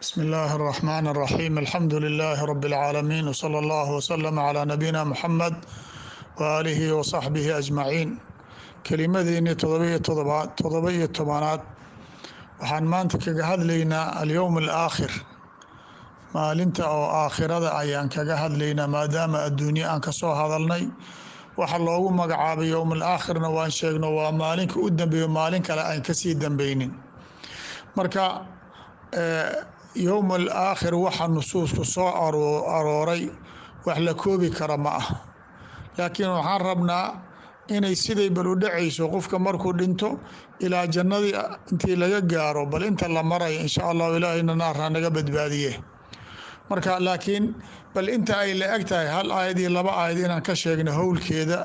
بسم الله الرحمن الرحيم الحمد لله رب العالمين وصلى الله وسلم على نبينا محمد وآله وصحبه أجمعين kelimadeeni todoba-iyo tobanaad waxaan maanta kaga hadlaynaa alyowm alaakhir maalinta oo aakhirada ayaan kaga hadlaynaa maadaama adduunye aan ka soo hadalnay waxa loogu magacaabay yowm alaakhirna waan sheegno waa maalinka u dambeeyo maalin kale aan kasii dambeynin marka yowm alaakhir waxa nusuusku soo arooray wax la koobi kara ma ah laakiin waxaan rabnaa inay siday bal u dhacayso qofka markuu dhinto ilaa jannadii intii laga gaaro bal inta la marayo insha allahu ilaahayna naarha naga badbaadiye marka laakiin bal inta ay la eg tahay hal aayad iyo laba aayad inaan ka sheegno howlkeeda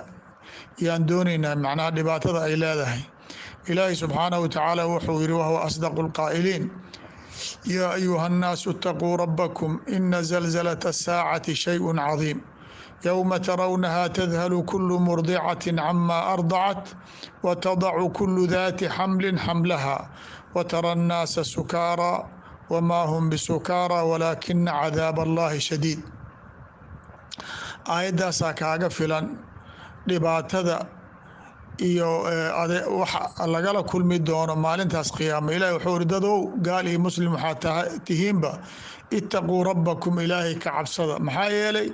yaan doonaynaa macnaha dhibaatada ay leedahay ilaahay subxaanahu watacaala wuxuu yidhi wahuwa asdaqu lqaa'iliin yaa ayuha nnaasu itaquu rabbakum ina zalzalata asaacati shayun cadiim yowma tarawnaha tadhalu kulu murdicatin cama ardacat watadacu kulu daati xamlin xamlaha watara annaasa sukaara wamaa hum bisukaara walaakina cadaab allahi shadiid aayaddaasaa kaaga filan dhibaatada iyo waxa lagala kulmi doono maalintaas qiyaama ilahi wuxuu iri dadow gaal iyo muslim waxaa tihiinba itaquu rabbakum ilaahay ka cabsada maxaa yeelay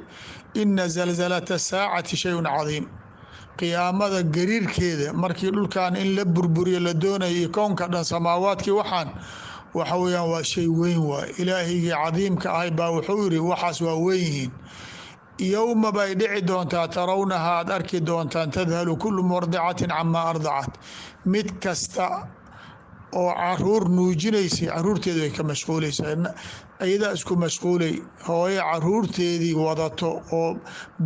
ina zalzalata saacati shayun cadiim qiyaamada gariirkeeda markii dhulkan in la burburiyo la doonayo iyo kownka dhan samaawaadkii waxaan waxa weyaan waa shay weyn waay ilaahigii cadiimka ahay baa wuxuu yiri waxaas waa weyn yihiin yowma bay dhici doontaa tarawnaha aad arki doontaan tadhalu kulu murdicatin camaa ardacat mid kasta oo caruur nuujinaysay caruurteedu ay ka mashquulaysaa ayadaa isku mashquulay hooyo caruurteedii wadato oo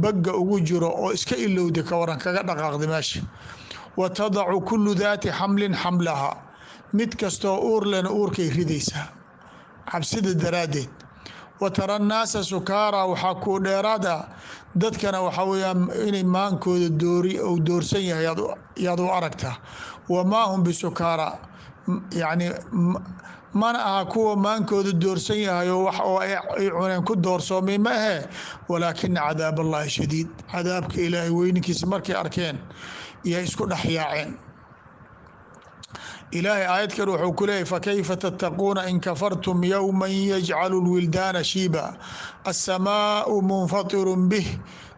bagga ugu jiro oo iska ilowda ka waran kaga dhaqaaqda meesha wa tadacu kulu daati xamlin xamlaha mid kastoo uur lena uurkay ridaysaa cabsida daraaddeed watara annaasa sukaara waxaa kuu dheeraad ah dadkana waxaa weyaan inay maankooda doorsan yahay yaad u aragtaa wamaa hum bisukaara yacni mana aha kuwa maankooda doorsan yahay oo wax oo ay cuneen ku doorsoomay ma ahe walaakina cadaab allahi shadiid cadaabka ilaahay weyninkiisa markay arkeen iyay isku dhexyaaceen ilaahay aayad kale wuxuu ku leeyahy fakayfa tattaquuna in kafartum yowma yajcalu lwildaana shiiba asamaau munfatirun bih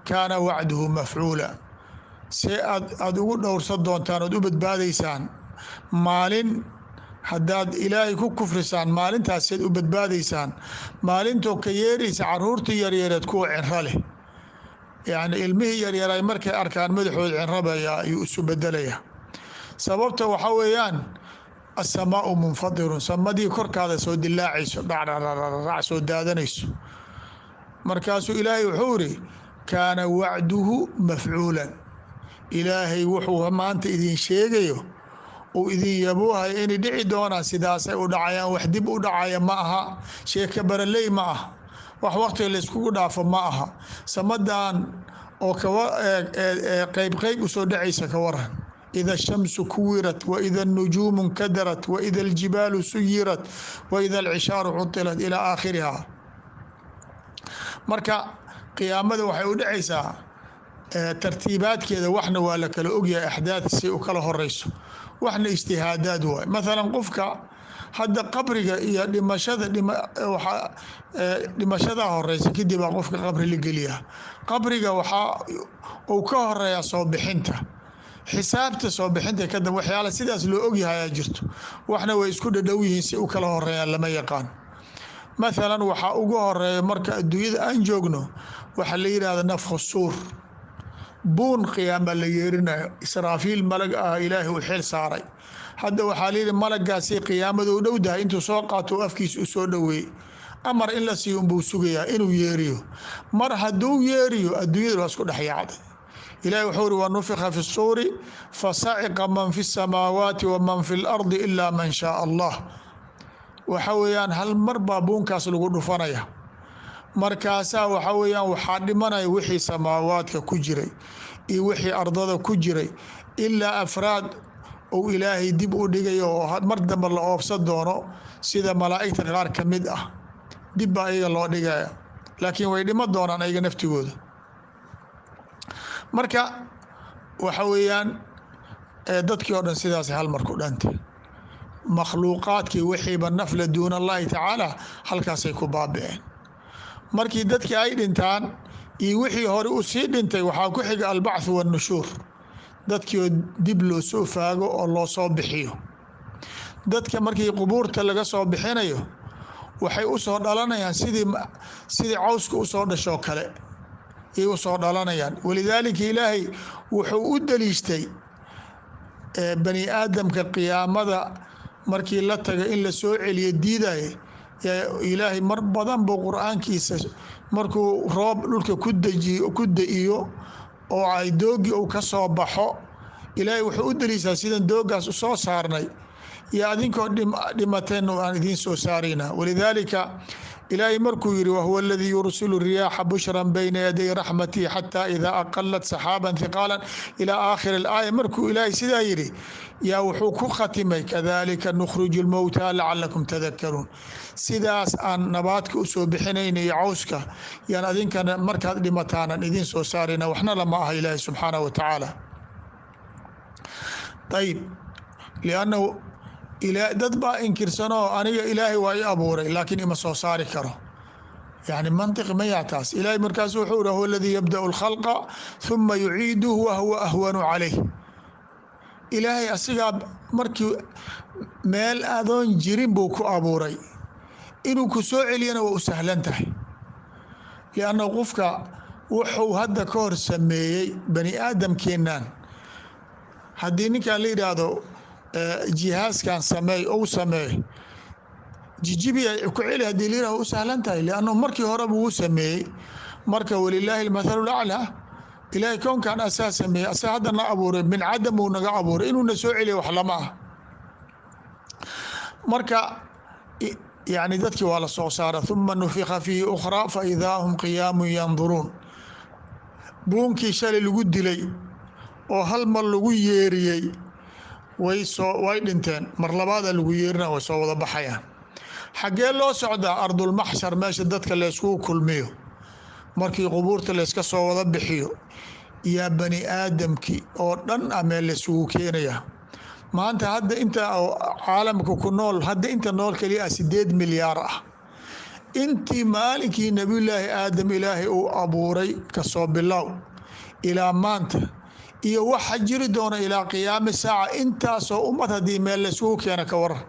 kaana wacduhu mafcuula see aad ugu dhowrsan doontaan ood u badbaadaysaan maalin haddaad ilaahay ku kufrisaan maalintaas seed u badbaadaysaan maalintoo ka yeeraysa caruurtii yaryareed kuwa cinro leh yacni ilmihii yaryaray markay arkaan madaxooda cinrabaya ayuu isu bedelaya sababta waxaa weeyaan asamaau munfadirun samadii korkaada soo dilaacayso dhacdhacdhacdhac soo daadanayso markaasuu ilaahay wuxuu iri kaana wacduhu mafcuulan ilaahay wuxuu maanta idin sheegayo uu idin yabuuhayo inay dhici doonaan sidaasay u dhacayaan wax dib u dhacaya ma aha sheeka baraley ma aha wax waqtiga layskugu dhaafo ma aha samadan oo qayb usoo dhacaysa ka waran ida ashamsu kuwirat waida anujuumu nkadarat waida aljibaalu suyirat waida alcishaaru cudilat ilaa aakhiriha marka qiyaamada waxay u dhacaysaa tartiibaadkeeda waxna waa la kala ogyahay axdaad say u kala horeyso waxna ijtihaadaad waay maalan qofka hadda qabriga iyo dhimashadaa horeysa kadib baa qofka qabri la geliyaa qabriga waxaa uu ka horeeyaa soo bixinta xisaabta soo bixinta kadib waxyaala sidaas loo ogyahayaa jirto waxna way isku dhadhow yihiin si u kala horeeyaan lama yaqaan maalan waxaa ugu horeeya marka adduunyada aan joogno waxaa la yidhahda nafkhu suur buun qiyaama la yeerinayo israafiil malag ah ilaahay uu xil saaray hadda waxaa la yidhi malagaasi qiyaamada u dhowdahay intuu soo qaato afkiisa u soo dhoweey amar in la siiyo unbuu sugayaa inuu yeeriyo mar hadduu yeeriyo adduunyada waa isku dhexyaacday ilahi wuxuu uri wanufika fi suuri fasaciqa man fi samaawaati waman fi lardi ilaa man shaaa allah waxa weeyaan hal mar baa buunkaas lagu dhufanaya markaasaa waxa weeyaan waxaa dhimanaya wixii samaawaadka ku jiray iyo wixii ardada ku jiray ilaa afraad ou ilaahay dib u dhigayo oo mar dambe la oobsan doono sida malaa'igta qaar ka mid ah dib baa ayaga loo dhigaya, laakiin way dhima doonaan ayaga naftigooda. marka waxa weeyaan dadkii oo dhan sidaas hal mar ku dhantay, makhluuqaadkii wixiiba nafla duuna allahi tacaala halkaasay ku baabi'een. markii dadkii ay dhintaan iyo wixii hore u sii dhintay waxaa ku xiga albacthu wannushuur, dadkii oo dib loo soo faago oo loo soo bixiyo. dadka markii qubuurta laga soo bixinayo waxay u soo dhalanayaan sidii cawska u soo dhashoo kale ayay u soo dhalanayaan. walidaalika ilaahay wuxuu u daliishtay bani aadamka qiyaamada markii la taga in la soo celiyo diidaya. ilaahay mar badan buu qur-aankiisa markuu roob dhulka ku da-iyo oo ay doogii uu ka soo baxo, ilaahay wuxuu u daliishaa sidan doogaas u soo saarnay iyo adinkoo dhimateen aan idiin soo saarayna. walidaalika ilaahay markuu yihi wahuwa aladii yursilu riyaaxa bushran bayna yaday raxmatihi xataa idaa aqalat saxaaban hiqaalan ilaa aakhiri alaaya, markuu ilaahay sidaa yidhi yaa wuxuu ku khatimay kadalika nukhriju lmowtaa lacalakum tadakaruun. sidaas aan nabaadka u soo bixinayna iyo cawska yaan adinkana markaad dhimataanan idiin soo saarayna, waxna lama aha ilaahay subxaanahu wa tacaala. ayib liannahu dad baa inkirsanoo aniga ilaahay waa i abuuray laakiin ima soo saari karo, yani mantiq mayaa taas. ilaahay markaasu wuxuu ihi huwa aladii yabda'u lkhalqa huma yuciiduhu wahuwa ahwanu calayh. ilaahay asigaa markii meel adoon jirin buu ku abuuray, inuu ku soo celiyana waa u sahlan tahay. lianna qofka wuxuu hadda ka hor sameeyey bani aadamkeennan, haddii ninkan la yidhaahdo jihaaskan sameey ou sameey jijibiya ku celi haddii la yidhahdo u sahlan tahay, liannu markii hore buu u sameeyey. marka walilaahi almathalu laclaa, ilaahay koonkan asaa sameeyey, asaa hadda na abuuray, min cadam uu naga abuuray, inuuna soo celiya wax lama ah. marka yani dadkii waa la soo saara uma nufika fiihi ukhraa faidaa hum qiyaamun yanduruun. buunkii shalay lagu dilay oo hal mar lagu yeeriyey way dhinteen, mar labaada lagu yeerina way soo wada baxayaan. xaggee loo socdaa? ardulmaxshar, meesha dadka layskugu kulmiyo. markii qubuurta layska soo wada bixiyo yaa bani aadamkii oo dhan ah meel laysugu keenaya. maanta hadda inta caalamka ku nool, hadda inta nool kaliya 8 milyaar ah. intii maalinkii nabiyullaahi aadam ilaahay uu abuuray kasoo bilow ilaa maanta iyo waxa jiri doona ilaa qiyaami saaca, intaasoo ummad haddii meel laysugu keena ka waran.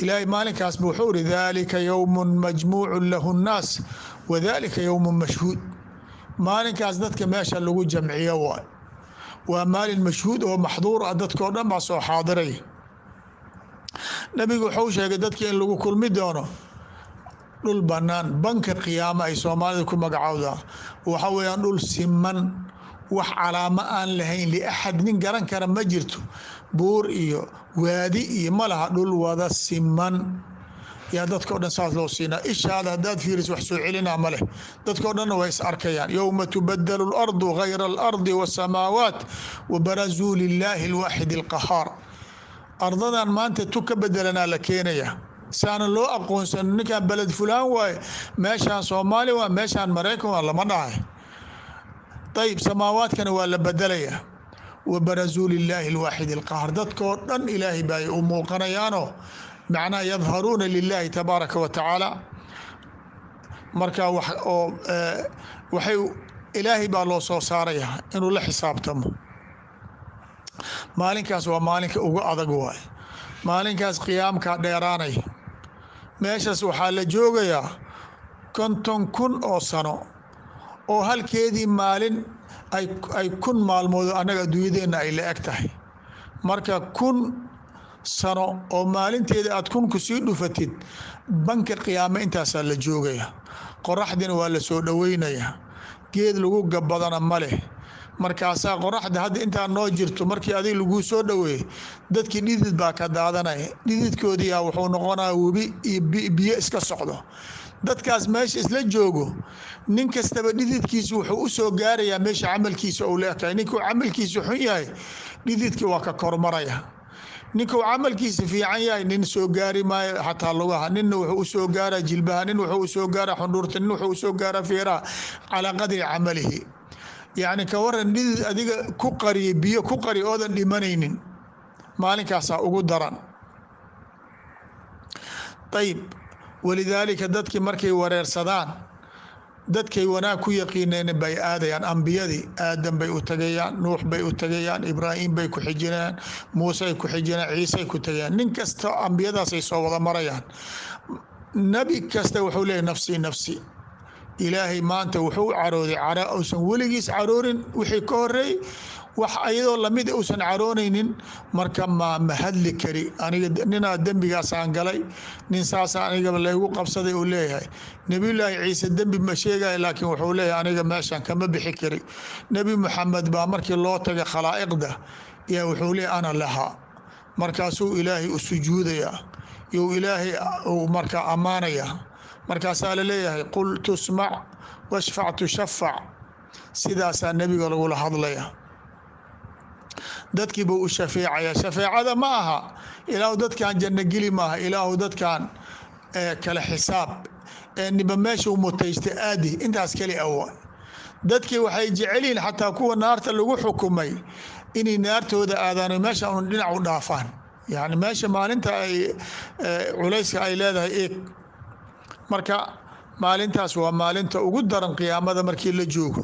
ilaahay maalinkaas bu wuxuu ihi dalika yowmun majmuucun lahu nnaas wadalika yowmun mashhuud. maalinkaas dadka meesha lagu jamciyo waay, waa maalin mashhuud oo maxduur ah, dadkao dhan baa soo xaadiray. nabigu wuxuu sheegay dadka in lagu kulmi doono dhul bannaan, banka qiyaamo ay soomaalida ku magacowdaa. waxa weeyaan dhul siman, wax calaamo aan lahayn liaxad, nin garan kara ma jirto. buur iyo waadi iyo ma laha, dhul wada siman yaa dadkao dhan saas loo siinaa. ishaada haddaad fiiris wax soo celinaa ma leh, dadkao dhanna way is arkayaan. yowma tubadalu اlardu gayra alardi wasamaawaat wabarazuu lilaahi alwaaxid alqahaar. ardadan maanta tu ka bedelanaa la keenaya, saana loo aqoonsan ninkan beled fulaan waaye, meeshaan soomaali waa, meeshaan maraykan waa, lama dhahay. ayib samaawaadkana waa la bedelayaa. wabarazuu lilaahi alwaaxid alqahaar, dadkoo dhan ilaahay baay u muuqanayaanoo macnaha yadharuuna lilaahi tabaaraka wa tacaala. marka waxay ilaahay baa loo soo saaraya inuu la xisaabtamo. maalinkaas waa maalinka ugu adag waay, maalinkaas qiyaamkaa dheeraanaya. meeshaas waxaa la joogayaa 50,000 oo sano, oo halkeedii maalin ay 1,000 maalmood annaga adduunyadeenna ay la eg tahay. marka 1,000 sano oo maalinteeda aad 1,000 ku sii dhufatid, banka qiyaamo intaasaa la joogaya. qoraxdina waa la soo dhoweynayaa, geed lagu gabadana ma leh. markaasaa qoraxda hadda intaa noo jirto, markii adig laguu soo dhoweeyey dadkii dhidid baa ka daadanaya. dhididkoodiia wuxuu noqonaya webi iyo biyo iska socdo. dadkaas meesha isla joogo, nin kastaba dhididkiisu wuxuu u soo gaarayaa meesha camalkiisa ou leekahay. ninkuu camalkiisu xun yahay dhididkii waa ka kormaraya, ninka camalkiisa fiican yahay nin soo gaari maayo xataa lugaha, ninna wuxuu u soo gaaraa jilbaha, nin wuxuu u soo gaaraa xundhuurta, nin wuxuu u soo gaaraa feeraha calaa qadri camalihi. yacni ka waran dhidid adiga ku qariya biyo ku qari oodan dhimanaynin, maalinkaasaa ugu daran. ayib, walidaalika dadkii markay wareersadaan, dadkay wanaag ku yaqiineen bay aadayaan. ambiyadii aadan bay u tagayaan, nuux bay u tagayaan, ibraahim bay ku xijinayaan, muuse ay ku xijinayaan, ciise ay ku tagayaan. nin kasta ambiyadaasay soo wada marayaan. nebi kasta wuxuu leeyahy nafsi nafsi. ilaahay maanta wuxuu u carooday cara uusan weligiis caroorin wixii ka horeey, wax ayadoo lamid uusan caroonaynin. marka ma hadli kari, aniga ninaa dembigaasaan galay, nin saasa anigaba laygu qabsaday uu leeyahay. nebiyullaahi ciise dembi ma sheegaya, laakiin wuxuu leeyahay aniga meeshan kama bixi kari. nebi moxamed baa markii loo tagay khalaa'iqda yaa wuxuu leeyahy ana lahaa, markaasuu ilaahay u sujuudayaa, you ilaahay uu markaa ammaanaya. markaasaa la leeyahay qul tusmac washfac tushafac. sidaasaa nebiga lagula hadlaya. dadkii buu u shafeecaya. shafeecada ma aha ilaahu dadkan janno geli maaha, ilaahu dadkan kale xisaab niba meeshuu mutaystay aadi, intaas keli awa. dadkii waxay jecelyihin xataa kuwa naarta lagu xukumay inay naartooda aadaan meesha un dhinac u dhaafaan. yani meesha maalinta ay culayska ay leedahay eeg. marka maalintaas waa maalinta ugu daran qiyaamada markii la joogo.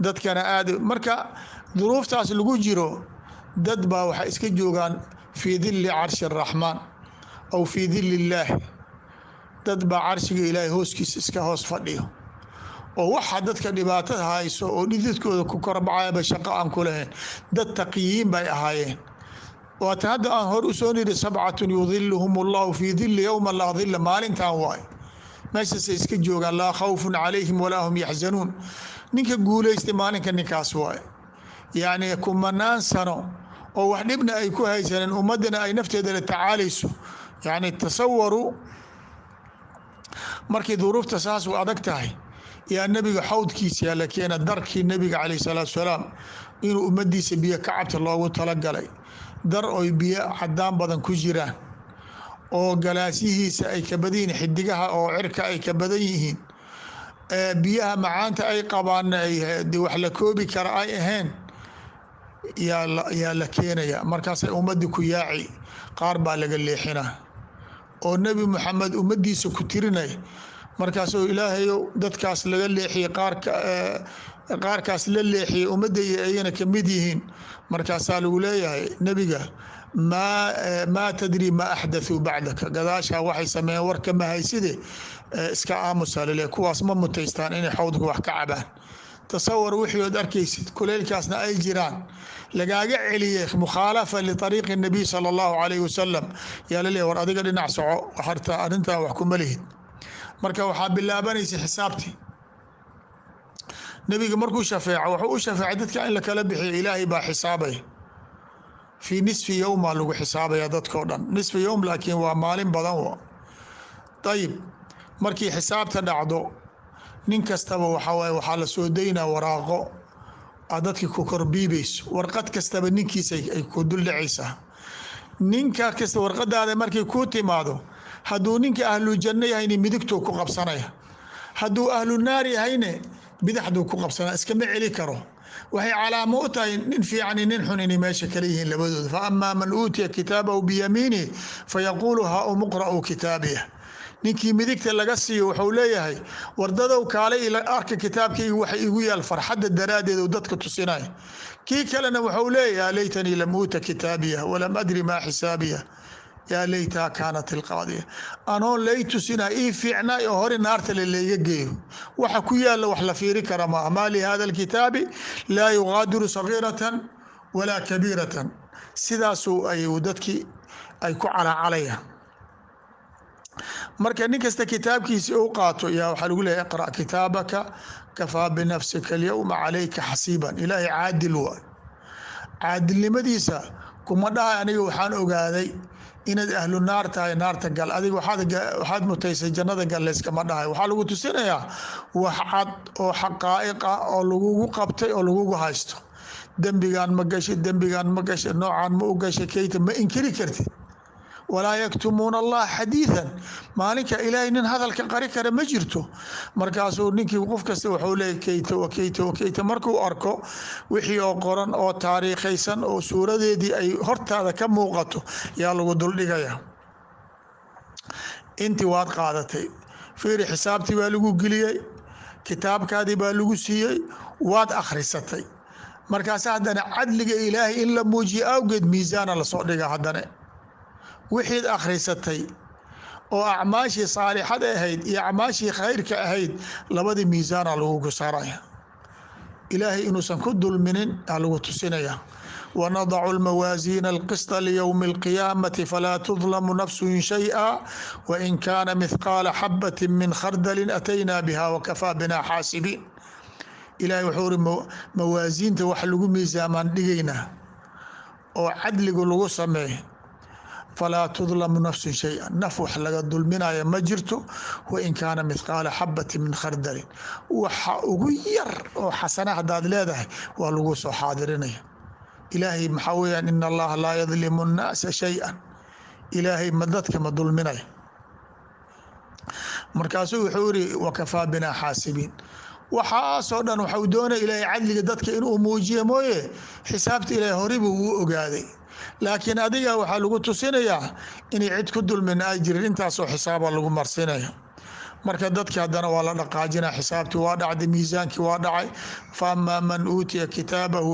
dadkana aad marka duruuftaas lagu jiro, dad baa waxay iska joogaan fii dilli carshi araxmaan aw fii dilli illaahi. dad baa carshiga ilaahay hooskiisa iska hoos fadhiyo, oo waxa dadka dhibaatada hayso oo dhididkooda ku korbacayaba shaqo aan ku lahayn. dad taqiyiin bay ahaayeen. waata hadda aan hor u soo niri sabcatun yudiluhum allahu fii dilli yowma laa dilla. maalintan waay meeshaasay iska joogaan, laa khawfun calayhim walaa hum yaxzanuun. ninka guulaystay maalinka ninkaas waay. yacni kumanaan sano oo wax dhibna ay ku haysaneen, ummaddana ay nafteeda la tacaalayso. yacni tasawaru markii duruufta saas u adag tahay, yaa nebiga xawdkiisa yaa la keena, darkii nebiga calayh salaatu wasalaam inuu ummaddiisa biyo ka cabta loogu talagalay. dar oy biyo cadaan badan ku jiraan, oo galaasyihiisa ay ka badan yihiin xidigaha oo cirka ay ka badan yihiin. biyaha macaanta ay qabaanna ay wax la koobi kara ay ahayn, yaa la keenaya. markaasay ummadii ku yaaci, qaar baa laga leexina oo nebi moxamed ummaddiisa ku tirinay. markaasoo ilaahayow dadkaas laga leexiyey, qaarkaas la leexiyey ummadda iyo ayana ka mid yihiin. markaasaa lagu leeyahay nebiga maa tadri ma axdathuu bacdaka, gadaashaa waxay sameeyeen warka ma hayside iska aamusa lale. kuwaas ma mutaystaan inay xawdka wax ka cabaan. tasawar wixii ood arkaysid kuleylkaasna ay jiraan, lagaaga celiyey mukhaalafa liariiqi nabiy sala allahu calayhi wasalam, yaa la leeyahy war adiga dhinac soco, harta arrintaa wax kuma lihid. marka waxaa bilaabanaysa xisaabtii. nebiga markuu shafeeco wuxuu u shafeecay dadka in la kala bixiyo. ilaahay baa xisaabay fii nisfi yowma lagu xisaabaya dadkao dhan. nisfi yowm laakiin waa maalin badan wa. ayib, markii xisaabta dhacdo, nin kastaba waxaa la soo daynaa waraaqo aad dadkii ku korbiibayso. warqad kastaba ninkiisa ay ku duldhacaysaa. ninka kasta warqadaada markay kuu timaado, hadduu ninka ahlu janno yahayna midigtuu ku qabsanaya, hadduu ahlu naar yahayne bidaxduu ku qabsanaa. iskama celi karo. waxay calaamo u tahay nin fiicani nin xun inay meesha kala yihiin labadooda. fa amaa man uutiya kitaabahu biyamiinihi fayaquulu ha umqra'uu kitaabiya. ninkii midigta laga siiyo wuxuu leeyahay wardadow kaalay arka kitaabkayga waxa igu yaal, farxadda daraaddeed dadka tusinaya. kii kalena wuxuu leeyahay laytanii lam uuta kitaabiya walam adri maa xisaabiya yaa laytaha kaanat ilqaadiya. anoon lay tusinaa ii fiicnaa oo hore naarta layga geeyo. waxa ku yaalla wax la fiiri kara maaha. maa lihada alkitaabi laa yugaadiru sagiiratan walaa kabiiratan. sidaasuu ayuu dadkii ay ku calaacalayaan. marka nin kasta kitaabkiisi u qaato, yaa waxaa lagu leeyahy iqra' kitaabaka kafaa binafsika alyowma calayka xasiiban. ilaahay caadil waay. caadilnimadiisa kuma dhahay aniga waxaan ogaaday inaad ahlu naar tahay, naarta gal, adiga waxaad mutaysay jannada gal, layskama dhahay. waxaa lagu tusinayaa wax cad oo xaqaa'iq ah oo lagugu qabtay oo lagugu haysto. dembigan ma gashay dembigan ma gashay noocan ma u gashay kayta ma inkiri kartid walaa yaktumuuna allah xadiidan maalinka ilaahay nin hadalka qari kara ma jirto markaasuu ninkii qof kasta wuxuu leeyahy kayta wa kayta wa kayta markuu arko wixii oo qoran oo taariikhaysan oo suuradeedii ay hortaada ka muuqato yaa lagu duldhigaya intii waad qaadatay fiiri xisaabtii baa lagu geliyey kitaabkaadii baa lagu siiyey waad akhrisatay markaas haddana cadliga ilaahay in la muujiyo awgeed miisaana lasoo dhiga haddana wixiid akhrisatay oo acmaashii saalixada ahayd iyo acmaashii khayrka ahayd labadii miisaana lagugu saaraya ilaahay inuusan ku dulminin aa lagu tusinaya wanadacu lmawaasiina alqisطa liyowmi اlqiyaamati falaa tudlamu nafsun shayئa wain kaana mithqaala xabati min khardalin ataynaa biha wakafaa bina xaasibiin ilahay wuxuu uri mawaasiinta wax lagu miisaamaan dhigaynaa oo cadligu lagu sameey falaa tudlamu nafsun shaya naf wax laga dulminaya ma jirto wain kaana mithqaala xabati min khardalin waxa ugu yar oo xasana hadaad leedahay waa lagu soo xaadirinaya ilaahay maxaa weyaan in allaha laa yadlimu nnaasa shay-an ilaahay ma dadka ma dulminaya markaasuu wuxuu iri wakafaa binaa xaasibiin waxaasoo dhan waxau doonaya ilaahay cadliga dadka inuu muujiye mooye xisaabta ilaahay horibuu uu ogaaday laakiin adiga waxaa lagu tusinayaa inay cid ku dulmin ay jirin intaasoo xisaaba lagu marsinaya marka dadki haddana waa la dhaqaajina xisaabtii waa dhacday miisaankii waa dhacay faamaa man uutiya kitaabahu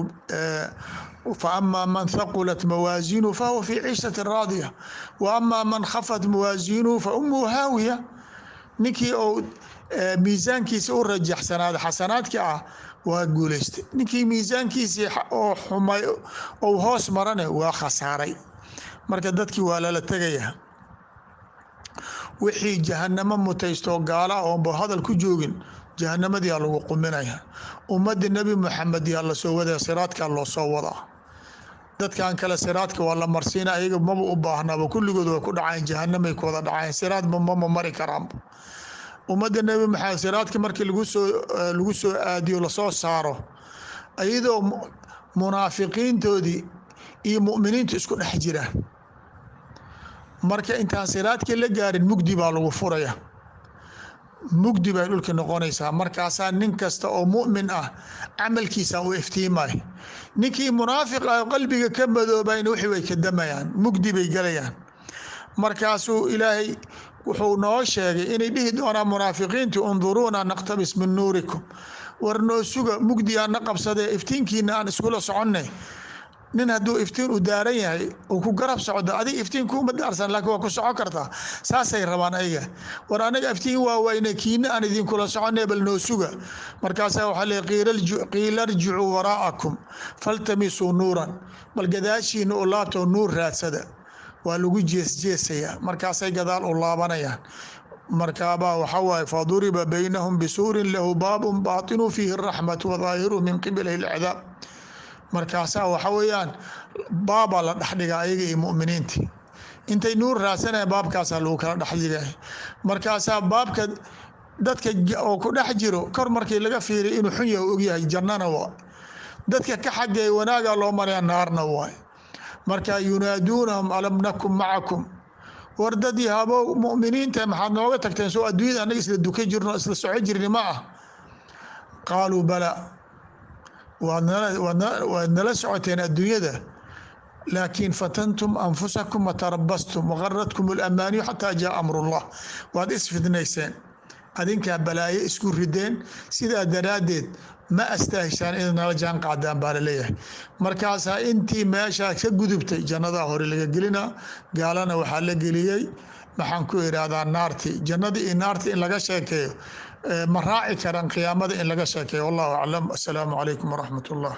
فأما من ثقلت موازينه فهو في عيشة راضية وأما من خفت موازينه فأمه هاوية ninkii oo miisaankiisa u rajaxsanaada xasanaadka ah waa guulaystay ninkii miisaankiisii oo xumay oo hoos marane waa khasaaray marka dadkii waa lala tegaya wixii jahannamo mutaysto gaala oonba hadal ku joogin jahannamadii aa lagu quminaya ummadii nebi moxamed yaa la soo wadaya siraadkaa loo soo wadaa dadkan kale siraadka waa la marsiina ayaga maba u baahnaba kulligood way ku dhacayn jahannamay ku wada dhacayn siraadba mama mari karaanba ummadda nebi maxamed siraadka markii lagu soo aadiyo lasoo saaro ayadoo munaafiqiintoodii iyo mu'miniintu isku dhex jiraan marka intaan siraadkii la gaarin mugdi baa lagu furaya mugdi bay dhulka noqonaysaa markaasaa nin kasta oo mu'min ah camalkiisa u iftiimay ninkii munaafiq ah qalbiga ka madoobayna wixii way ka damayaan mugdi bay galayaan markaasuu ilaahay wuxuu noo sheegay inay dhihi doonaan munaafiqiintu unduruuna naqtabis min nuurikum war noo suga mugdigaa na qabsadee iftiinkiina aan iskula soconnay nin hadduu iftiin u daaran yahay uu ku garab socdo adiga iftiin kuuma daarsan laakiin waa ku socon kartaa saasay rabaan ayaga war anaga iftiin waa wayne kiina aan idinkula soconay bal noo suga markaasaa waxaa le qiila irjicuu waraa'akum faltamisuu nuuran bal gadaashiina u laabtoo nuur raadsada waa lagu jeesjeesayaa markaasay gadaal u laabanayaan markaabaa waxaa waaye faduriba baynahum bisuurin lahu baabun baatinu fiihi araxmatu wadaahiruhu min qibalihi alcadaab markaasaa waxa weeyaan baabaa la dhexdhigaa ayaga iyo mu'miniintii intay nuur raadsanaya baabkaasaa lagu kala dhexdhigay markaasaa baabka dadka oo ku dhex jiro kor markii laga fiiriy inuu xun yahay ogyahay jannana waa dadka ka xageey wanaagaa loo maraya naarna waay marka yunaaduunahum alam nakum macakum war dad yahabow mu'miniinta maxaad nooga tagteen soo adduunyada annaga isla duka jirno isla soco jirni ma ah qaaluu balaa waad nala socoteen adduunyada laakiin fatantum anfusakum watarabastum wagaradkum alamaaniyu xataa jaa amrullah waad isfidnayseen adinkaa balaayo isku rideen sidaa daraaddeed ma astaahishaan inaad nala jaan qaadaan baa laleeyahay markaasaa intii meeshaa ka gudubtay jannadaa hore laga gelinaa gaalana waxaa la geliyey maxaan ku ihahdaa naartii jannadii iyo naartii in laga sheekeeyo ma raaci karaan qiyaamada in laga sheekeeyo wallahu aclam assalaamu calaykum waraxmat ullah